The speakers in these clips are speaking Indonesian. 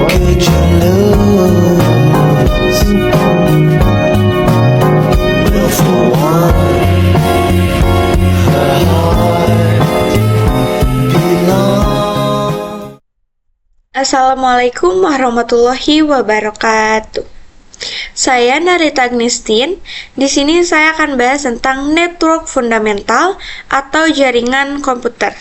could you lose? Well, for one, her heart belongs. Assalamualaikum warahmatullahi wabarakatuh. Saya Narita Agnistin. Di sini saya akan bahas tentang network fundamental atau jaringan komputer.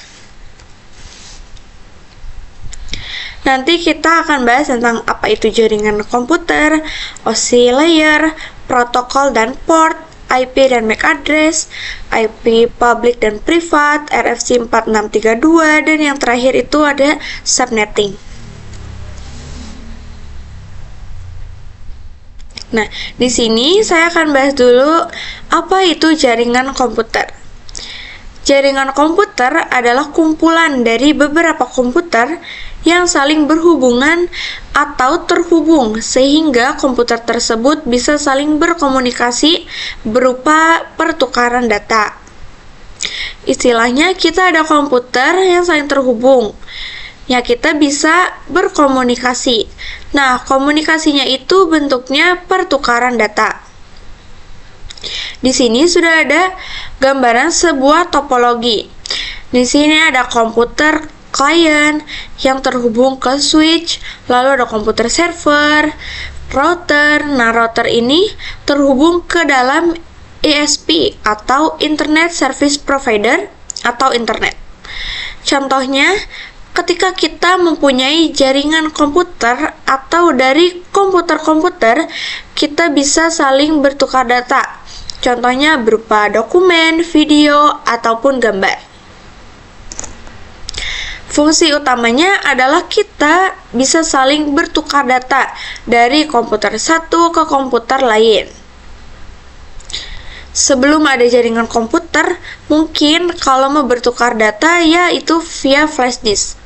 Nanti kita akan bahas tentang apa itu jaringan komputer, OSI layer, protokol dan port, IP dan MAC address, IP public dan privat, RFC 4632, dan yang terakhir itu ada subnetting. Nah, di sini saya akan bahas dulu apa itu jaringan komputer. Jaringan komputer adalah kumpulan dari beberapa komputer yang saling berhubungan atau terhubung sehingga komputer tersebut bisa saling berkomunikasi berupa pertukaran data. Istilahnya kita ada komputer yang saling terhubung. Ya, kita bisa berkomunikasi. Nah, komunikasinya itu bentuknya pertukaran data. Di sini sudah ada gambaran sebuah topologi. Di sini ada komputer klien yang terhubung ke switch, lalu ada komputer server, router. Nah, router ini terhubung ke dalam ISP atau Internet Service Provider atau internet. Contohnya, ketika kita mempunyai jaringan komputer atau dari komputer-komputer, kita bisa saling bertukar data. Contohnya berupa dokumen, video, ataupun gambar. Fungsi utamanya adalah kita bisa saling bertukar data dari komputer satu ke komputer lain. Sebelum ada jaringan komputer, mungkin kalau mau bertukar data yaitu via flash disk.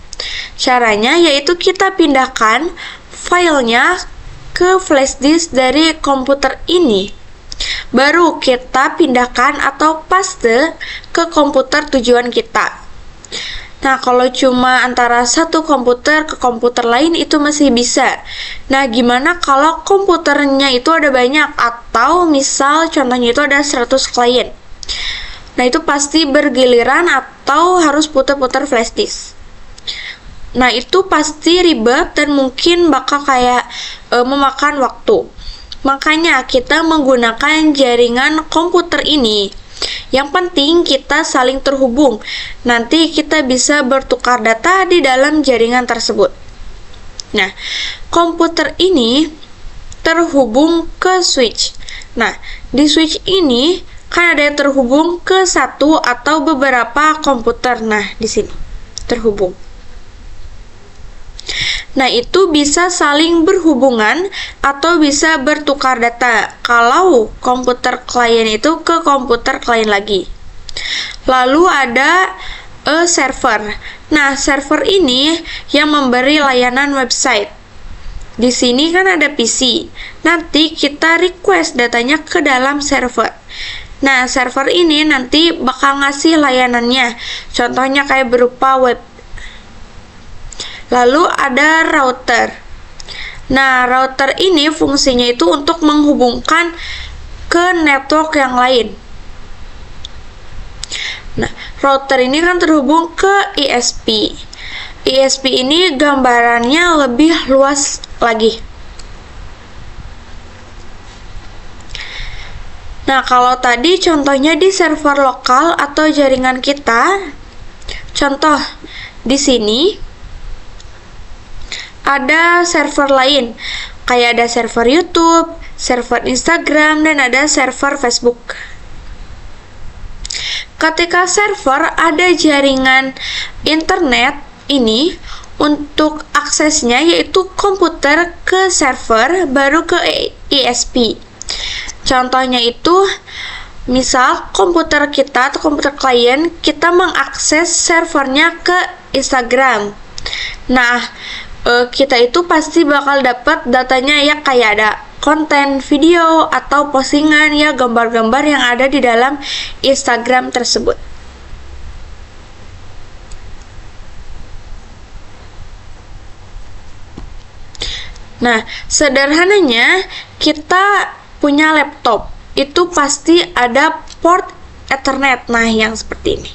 Caranya yaitu kita pindahkan filenya ke flash disk dari komputer ini. Baru kita pindahkan atau paste ke komputer tujuan kita. Nah, kalau cuma antara satu komputer ke komputer lain itu masih bisa. Nah, gimana kalau komputernya itu ada banyak atau misal contohnya itu ada 100 klien. Nah, itu pasti bergiliran atau harus putar-putar flash disk. Nah, itu pasti ribet dan mungkin bakal kayak memakan waktu. Makanya kita menggunakan jaringan komputer ini. Yang penting kita saling terhubung. Nanti kita bisa bertukar data di dalam jaringan tersebut. Nah, komputer ini terhubung ke switch. Nah, di switch ini kan ada yang terhubung ke satu atau beberapa komputer. Nah, di sini terhubung. Nah, itu bisa saling berhubungan atau bisa bertukar data kalau komputer klien itu ke komputer klien lagi. Lalu ada server. Nah, server ini yang memberi layanan website. Di sini kan ada PC. Nanti kita request datanya ke dalam server. Nah, server ini nanti bakal ngasih layanannya. Contohnya kayak berupa web. Lalu ada router. Nah, router ini fungsinya itu untuk menghubungkan ke network yang lain. Nah, router ini kan terhubung ke ISP. ISP ini gambarannya lebih luas lagi. Nah, kalau tadi contohnya di server lokal atau jaringan kita, contoh di sini ada server lain, kayak ada server YouTube, server Instagram, dan ada server Facebook. Ketika server ada jaringan internet ini, untuk aksesnya yaitu komputer ke server, baru ke ISP. Contohnya itu, misal komputer kita atau komputer klien, kita mengakses servernya ke Instagram. Nah, kita itu pasti bakal dapat datanya ya, kayak ada konten video atau postingan ya, gambar-gambar yang ada di dalam Instagram tersebut. Nah, sederhananya kita punya laptop, itu pasti ada port Ethernet. Nah, yang seperti ini.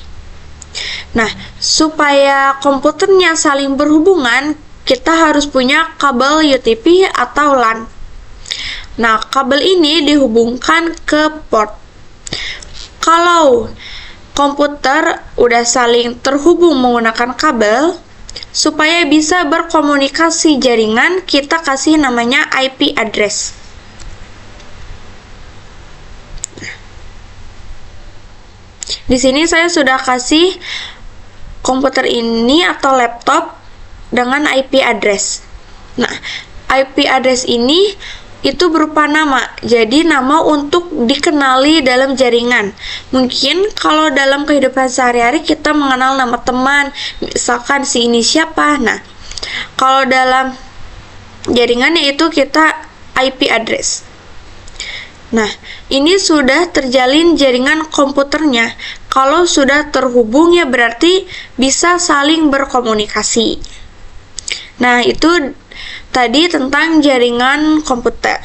Nah, supaya komputernya saling berhubungan, kita harus punya kabel UTP atau LAN. Nah, kabel ini dihubungkan ke port. Kalau komputer udah saling terhubung menggunakan kabel, supaya bisa berkomunikasi jaringan, kita kasih namanya IP address. Di sini saya sudah kasih komputer ini atau laptop dengan IP address. Nah, IP address ini itu berupa nama, jadi nama untuk dikenali dalam jaringan. Mungkin kalau dalam kehidupan sehari-hari kita mengenal nama teman, misalkan si ini siapa. Nah, kalau dalam jaringan yaitu kita IP address. Nah, ini sudah terjalin jaringan komputernya. Kalau sudah terhubung ya berarti bisa saling berkomunikasi. Nah, itu tadi tentang jaringan komputer.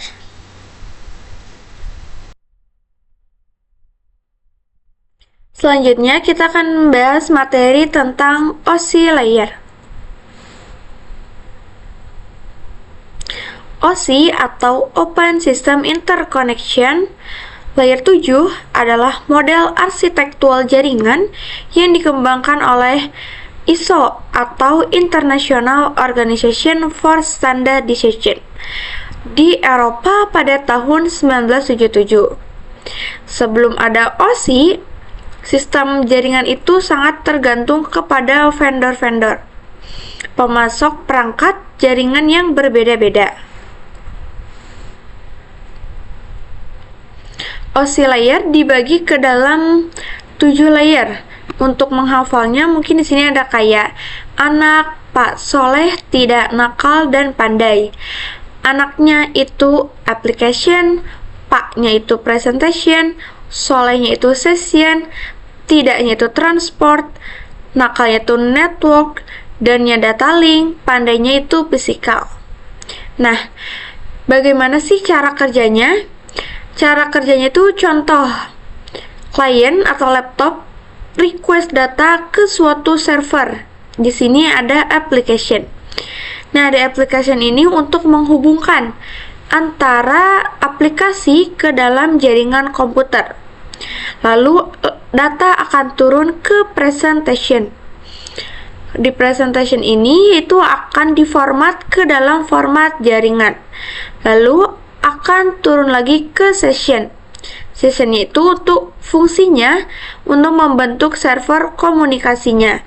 Selanjutnya kita akan membahas materi tentang OSI layer. OSI atau Open System Interconnection Layer 7 adalah model arsitektural jaringan yang dikembangkan oleh ISO atau International Organization for Standardization di Eropa pada tahun 1977. Sebelum ada OSI, sistem jaringan itu sangat tergantung kepada vendor-vendor pemasok perangkat jaringan yang berbeda-beda. OSI layer dibagi ke dalam 7 layer. Untuk menghafalnya mungkin di sini ada kayak anak, Pak Soleh tidak nakal dan pandai. Anaknya itu application, Paknya itu presentation, Solehnya itu session, tidaknya itu transport, nakalnya itu network, dannya data link, pandainya itu physical. Nah, bagaimana sih cara kerjanya? Cara kerjanya itu contoh, klien atau laptop request data ke suatu server. Di sini ada application. Nah, di application ini untuk menghubungkan antara aplikasi ke dalam jaringan komputer. Lalu data akan turun ke presentation. Di presentation ini itu akan diformat ke dalam format jaringan. Lalu akan turun lagi ke session. Sessionnya itu untuk fungsinya untuk membentuk server komunikasinya.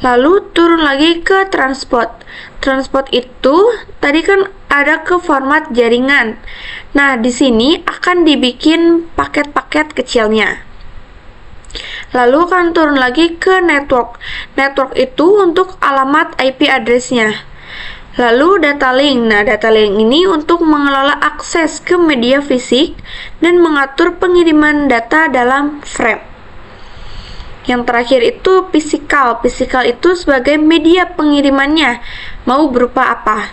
Lalu turun lagi ke transport. Transport itu tadi kan ada ke format jaringan. Nah, di sini akan dibikin paket-paket kecilnya. Lalu akan turun lagi ke network. Network itu untuk alamat IP address-nya. Lalu data link. Nah, data link ini untuk mengelola akses ke media fisik dan mengatur pengiriman data dalam frame. Yang terakhir itu physical. Physical itu sebagai media pengirimannya, mau berupa apa.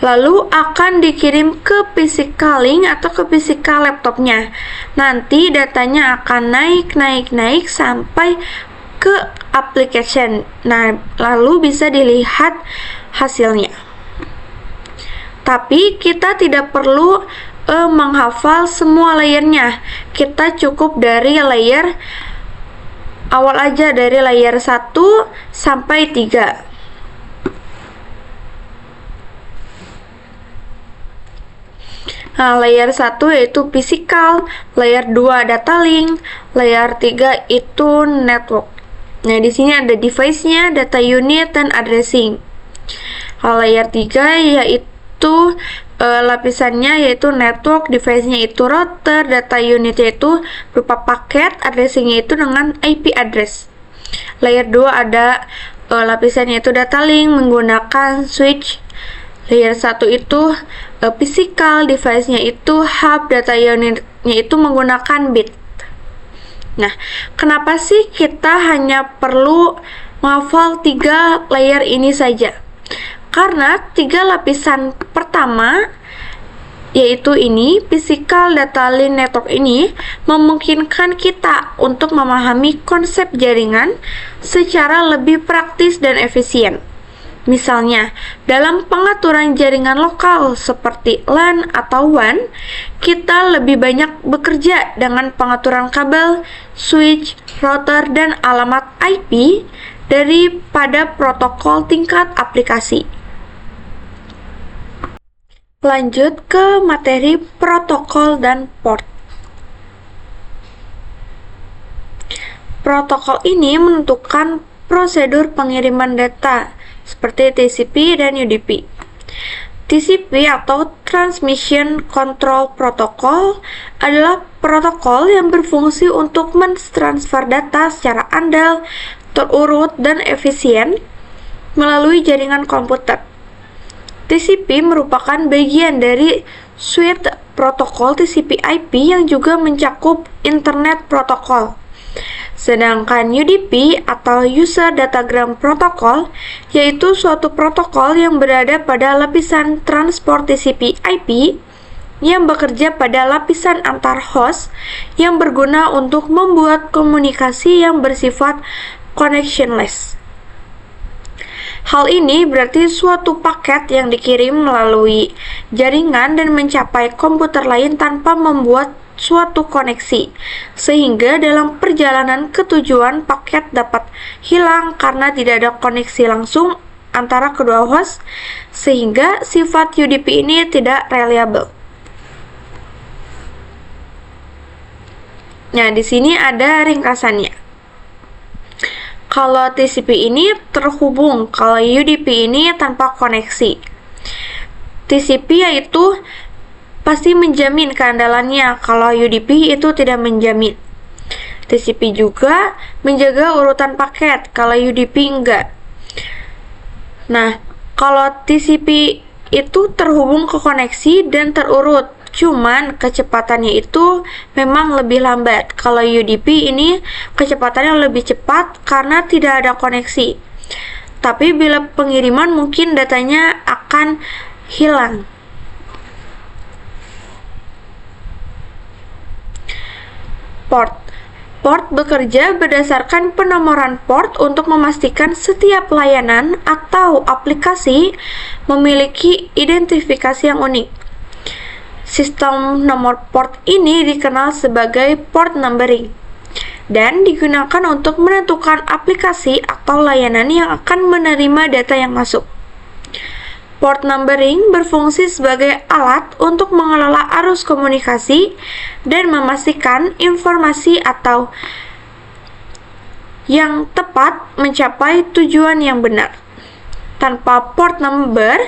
Lalu akan dikirim ke physical link atau ke physical laptopnya. Nanti datanya akan naik sampai ke application. Nah, lalu bisa dilihat hasilnya. Tapi kita tidak perlu menghafal semua layernya. Kita cukup dari layer awal aja, dari layer 1 sampai 3. Nah, layer 1 yaitu physical, layer 2 data link, layer 3 itu network. Nah, di sini ada device-nya, data unit, dan addressing. Kalau layer 3 yaitu lapisannya yaitu network, device-nya itu router, data unit-nya itu berupa paket, addressing-nya itu dengan IP address. Layer 2 ada lapisannya itu data link menggunakan switch. Layer 1 itu physical, device-nya itu hub, data unit-nya itu menggunakan bit. Nah, kenapa sih kita hanya perlu menghafal 3 layer ini saja? Karena 3 lapisan pertama, yaitu ini, Physical Data Link Network ini, memungkinkan kita untuk memahami konsep jaringan secara lebih praktis dan efisien. Misalnya, dalam pengaturan jaringan lokal seperti LAN atau WAN, kita lebih banyak bekerja dengan pengaturan kabel, switch, router, dan alamat IP daripada protokol tingkat aplikasi. Lanjut ke materi protokol dan port. Protokol ini menentukan prosedur pengiriman data seperti TCP dan UDP. TCP atau Transmission Control Protocol adalah protokol yang berfungsi untuk mentransfer data secara andal, terurut, dan efisien melalui jaringan komputer. TCP merupakan bagian dari suite protokol TCP/IP yang juga mencakup Internet Protocol. Sedangkan UDP atau User Datagram Protocol yaitu suatu protokol yang berada pada lapisan transport TCP/IP yang bekerja pada lapisan antar host yang berguna untuk membuat komunikasi yang bersifat connectionless. Hal ini berarti suatu paket yang dikirim melalui jaringan dan mencapai komputer lain tanpa membuat suatu koneksi, sehingga dalam perjalanan ke tujuan paket dapat hilang karena tidak ada koneksi langsung antara kedua host, sehingga sifat UDP ini tidak reliable. Nah, di sini ada ringkasannya. Kalau TCP ini terhubung, kalau UDP ini tanpa koneksi. TCP yaitu pasti menjamin keandalannya, kalau UDP itu tidak menjamin. TCP juga menjaga urutan paket, kalau UDP enggak. Nah, kalau TCP itu terhubung ke koneksi dan terurut, cuman kecepatannya itu memang lebih lambat. Kalau UDP ini kecepatannya lebih cepat karena tidak ada koneksi. Tapi bila pengiriman mungkin datanya akan hilang. Port bekerja berdasarkan penomoran port untuk memastikan setiap layanan atau aplikasi memiliki identifikasi yang unik. Sistem nomor port ini dikenal sebagai port numbering dan digunakan untuk menentukan aplikasi atau layanan yang akan menerima data yang masuk. Port numbering berfungsi sebagai alat untuk mengelola arus komunikasi dan memastikan informasi atau yang tepat mencapai tujuan yang benar. Tanpa port number,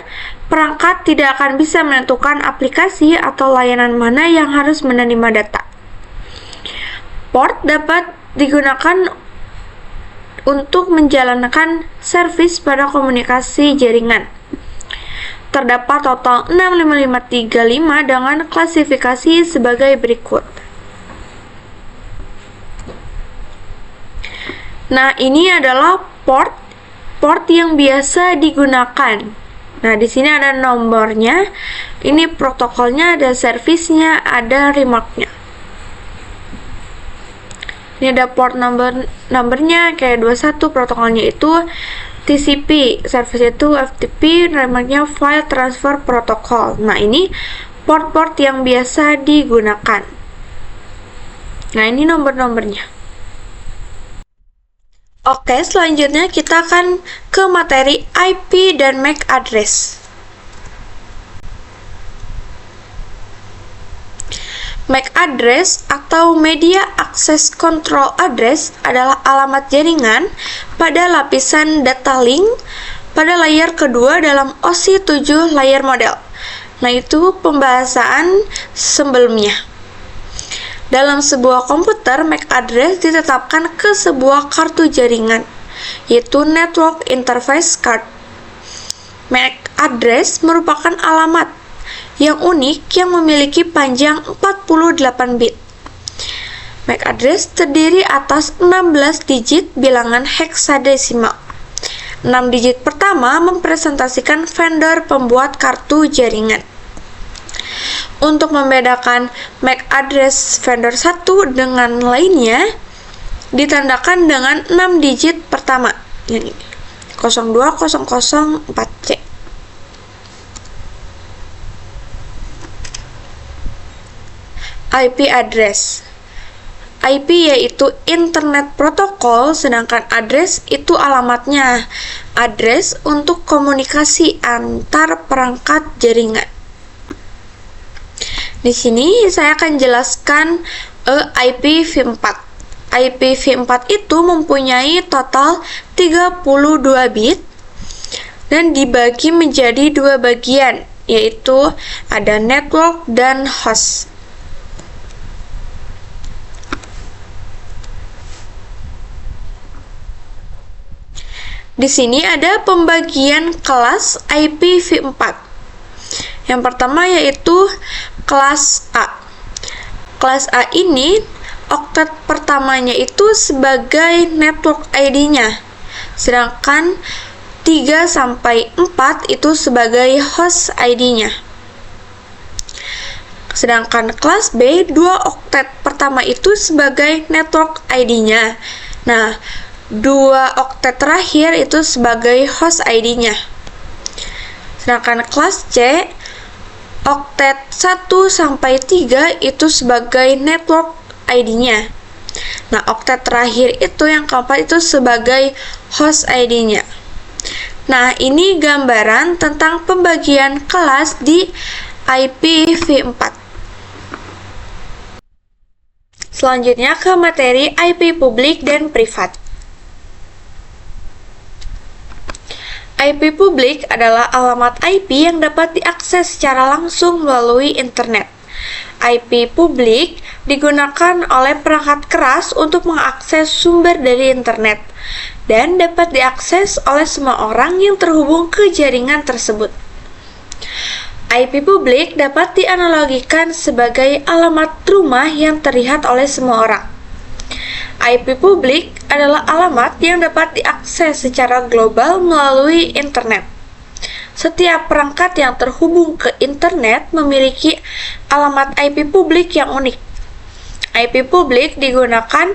perangkat tidak akan bisa menentukan aplikasi atau layanan mana yang harus menerima data. Port dapat digunakan untuk menjalankan servis pada komunikasi jaringan. Terdapat total 65535 dengan klasifikasi sebagai berikut. Nah, ini adalah port yang biasa digunakan. Nah, di sini ada nomornya. Ini protokolnya, ada servisnya, ada remarknya. Ini ada port numbernya kayak 21, protokolnya itu TCP, service itu FTP, remarknya File Transfer Protocol. Nah, ini port-port yang biasa digunakan. Nah, ini nomor-nomornya. Oke, selanjutnya kita akan ke materi IP dan MAC address. MAC address atau Media Access Control Address adalah alamat jaringan pada lapisan data link pada layer kedua dalam OSI 7 layer model. Nah, itu pembahasan sebelumnya. Dalam sebuah komputer, MAC address ditetapkan ke sebuah kartu jaringan, yaitu Network Interface Card. MAC address merupakan alamat yang unik yang memiliki panjang 48 bit. MAC address terdiri atas 16 digit bilangan heksadesimal. 6 digit pertama mempresentasikan vendor pembuat kartu jaringan. Untuk membedakan MAC address vendor satu dengan lainnya, ditandakan dengan 6 digit pertama, yang ini, 02004C. IP address. IP yaitu Internet Protocol, sedangkan address itu alamatnya. Address untuk komunikasi antar perangkat jaringan. Di sini saya akan jelaskan IPv4. IPv4 itu mempunyai total 32 bit dan dibagi menjadi dua bagian, yaitu ada network dan host. Di sini ada pembagian kelas IPv4. Yang pertama yaitu kelas A. Kelas A ini oktet pertamanya itu sebagai network ID-nya, sedangkan 3 sampai 4 itu sebagai host ID-nya. Sedangkan kelas B, 2 oktet pertama itu sebagai network ID-nya. Nah, 2 oktet terakhir itu sebagai host ID-nya. Sedangkan kelas C, oktet 1 sampai 3 itu sebagai network ID-nya. Nah, oktet terakhir itu yang keempat itu sebagai host ID-nya. Nah, ini gambaran tentang pembagian kelas di IPv4. Selanjutnya ke materi IP publik dan privat. IP publik adalah alamat IP yang dapat diakses secara langsung melalui internet. IP publik digunakan oleh perangkat keras untuk mengakses sumber dari internet dan dapat diakses oleh semua orang yang terhubung ke jaringan tersebut. IP publik dapat dianalogikan sebagai alamat rumah yang terlihat oleh semua orang. IP publik adalah alamat yang dapat diakses secara global melalui internet. Setiap perangkat yang terhubung ke internet memiliki alamat IP publik yang unik. IP publik digunakan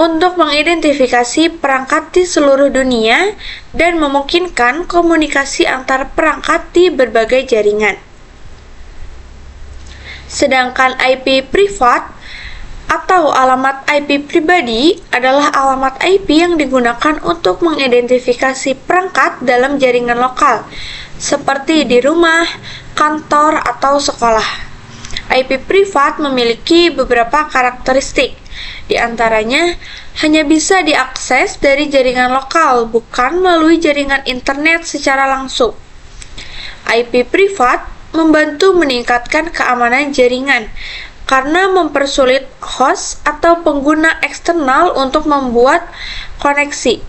untuk mengidentifikasi perangkat di seluruh dunia dan memungkinkan komunikasi antar perangkat di berbagai jaringan. Sedangkan IP privat atau alamat IP pribadi adalah alamat IP yang digunakan untuk mengidentifikasi perangkat dalam jaringan lokal, seperti di rumah, kantor, atau sekolah. IP privat memiliki beberapa karakteristik, di antaranya hanya bisa diakses dari jaringan lokal, bukan melalui jaringan internet secara langsung. IP privat membantu meningkatkan keamanan jaringan, karena mempersulit host atau pengguna eksternal untuk membuat koneksi.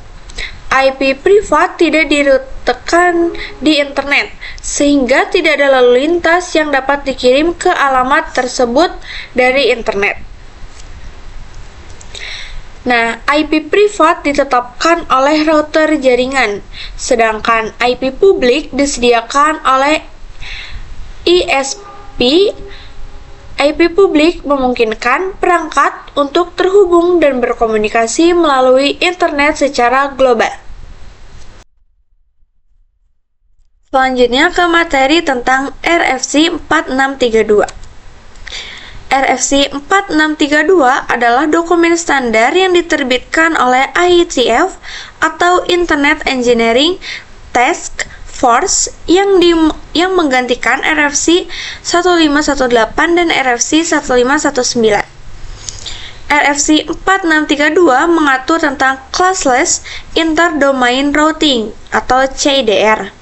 IP privat tidak diletakkan di internet, sehingga tidak ada lalu lintas yang dapat dikirim ke alamat tersebut dari internet. Nah, IP privat ditetapkan oleh router jaringan, sedangkan IP publik disediakan oleh ISP. IP publik memungkinkan perangkat untuk terhubung dan berkomunikasi melalui internet secara global. Selanjutnya ke materi tentang RFC 4632. RFC 4632 adalah dokumen standar yang diterbitkan oleh IETF atau Internet Engineering Task Force yang menggantikan RFC 1518 dan RFC 1519. RFC 4632 mengatur tentang Classless Interdomain Routing atau CIDR,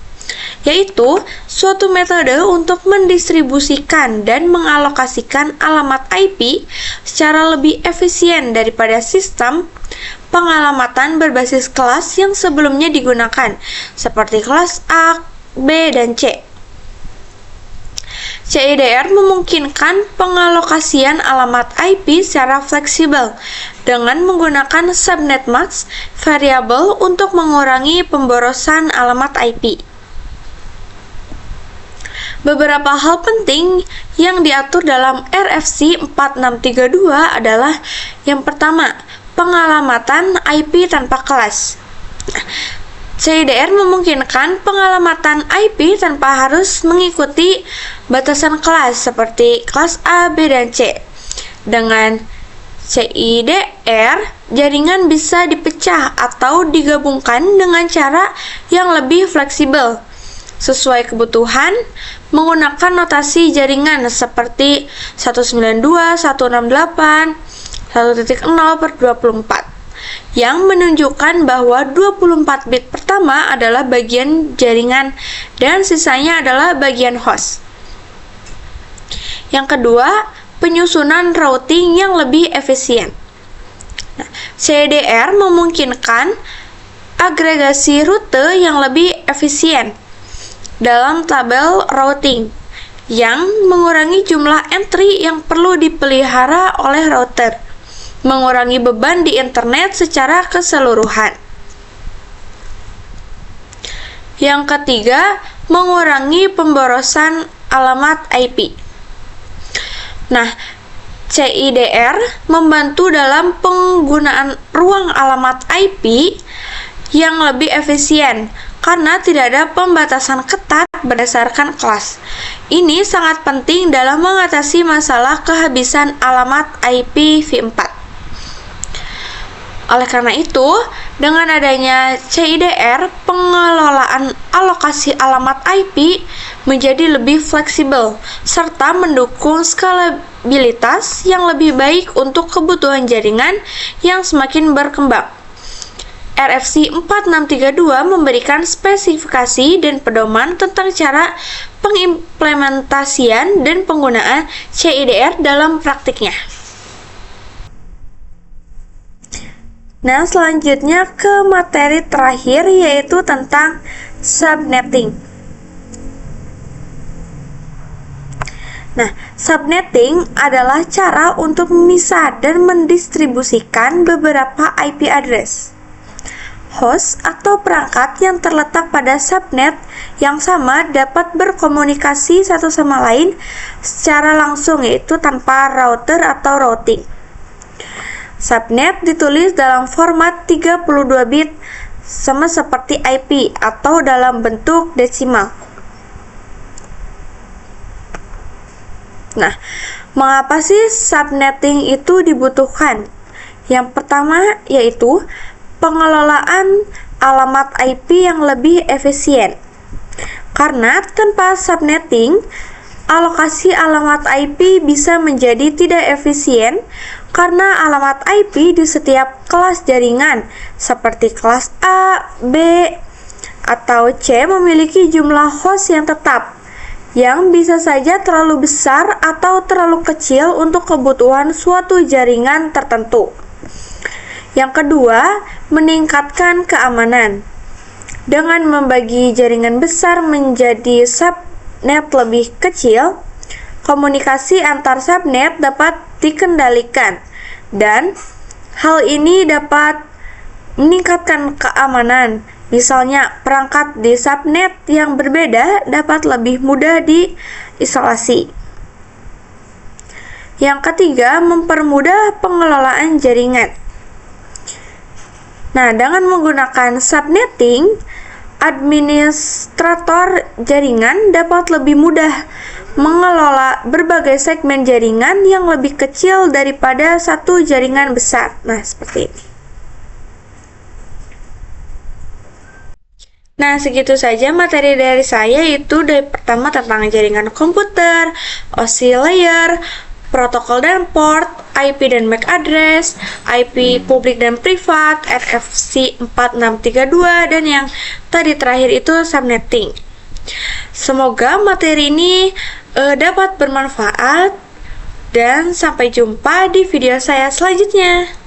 yaitu suatu metode untuk mendistribusikan dan mengalokasikan alamat IP secara lebih efisien daripada sistem pengalamatan berbasis kelas yang sebelumnya digunakan, seperti kelas A, B, dan C. CIDR memungkinkan pengalokasian alamat IP secara fleksibel dengan menggunakan subnet mask variabel untuk mengurangi pemborosan alamat IP. Beberapa hal penting yang diatur dalam RFC 4632 adalah yang pertama, pengalamatan IP tanpa kelas. CIDR memungkinkan pengalamatan IP tanpa harus mengikuti batasan kelas seperti kelas A, B, dan C. Dengan CIDR, jaringan bisa dipecah atau digabungkan dengan cara yang lebih fleksibel sesuai kebutuhan menggunakan notasi jaringan seperti 192.168 1.0/24 yang menunjukkan bahwa 24 bit pertama adalah bagian jaringan dan sisanya adalah bagian host. Yang kedua, penyusunan routing yang lebih efisien. CIDR memungkinkan agregasi rute yang lebih efisien dalam tabel routing yang mengurangi jumlah entry yang perlu dipelihara oleh router, mengurangi beban di internet secara keseluruhan. Yang ketiga, mengurangi pemborosan alamat IP. Nah, CIDR membantu dalam penggunaan ruang alamat IP yang lebih efisien karena tidak ada pembatasan ketat berdasarkan kelas. Ini sangat penting dalam mengatasi masalah kehabisan alamat IP v4. Oleh karena itu, dengan adanya CIDR, pengelolaan alokasi alamat IP menjadi lebih fleksibel serta mendukung skalabilitas yang lebih baik untuk kebutuhan jaringan yang semakin berkembang. RFC 4632 memberikan spesifikasi dan pedoman tentang cara pengimplementasian dan penggunaan CIDR dalam praktiknya. Nah, selanjutnya ke materi terakhir yaitu tentang subnetting. Nah, subnetting adalah cara untuk memisah dan mendistribusikan beberapa IP address, host atau perangkat yang terletak pada subnet yang sama dapat berkomunikasi satu sama lain secara langsung, yaitu tanpa router atau routing. Subnet ditulis dalam format 32 bit sama seperti IP atau dalam bentuk desimal. Nah, mengapa sih subnetting itu dibutuhkan? Yang pertama yaitu pengelolaan alamat IP yang lebih efisien. Karena tanpa subnetting, alokasi alamat IP bisa menjadi tidak efisien karena alamat IP di setiap kelas jaringan seperti kelas A, B, atau C memiliki jumlah host yang tetap yang bisa saja terlalu besar atau terlalu kecil untuk kebutuhan suatu jaringan tertentu. Yang kedua, meningkatkan keamanan. Dengan membagi jaringan besar menjadi subnet lebih kecil, komunikasi antar subnet dapat dikendalikan dan hal ini dapat meningkatkan keamanan. Misalnya, perangkat di subnet yang berbeda dapat lebih mudah diisolasi. Yang ketiga, mempermudah pengelolaan jaringan. Nah, dengan menggunakan subnetting, administrator jaringan dapat lebih mudah mengelola berbagai segmen jaringan yang lebih kecil daripada satu jaringan besar. Nah, seperti ini. Nah, segitu saja materi dari saya, itu dari pertama tentang jaringan komputer, OSI layer, protokol dan port, IP dan MAC address, IP publik dan privat, RFC 4632, dan yang tadi terakhir itu subnetting. Semoga materi ini dapat bermanfaat dan sampai jumpa di video saya selanjutnya.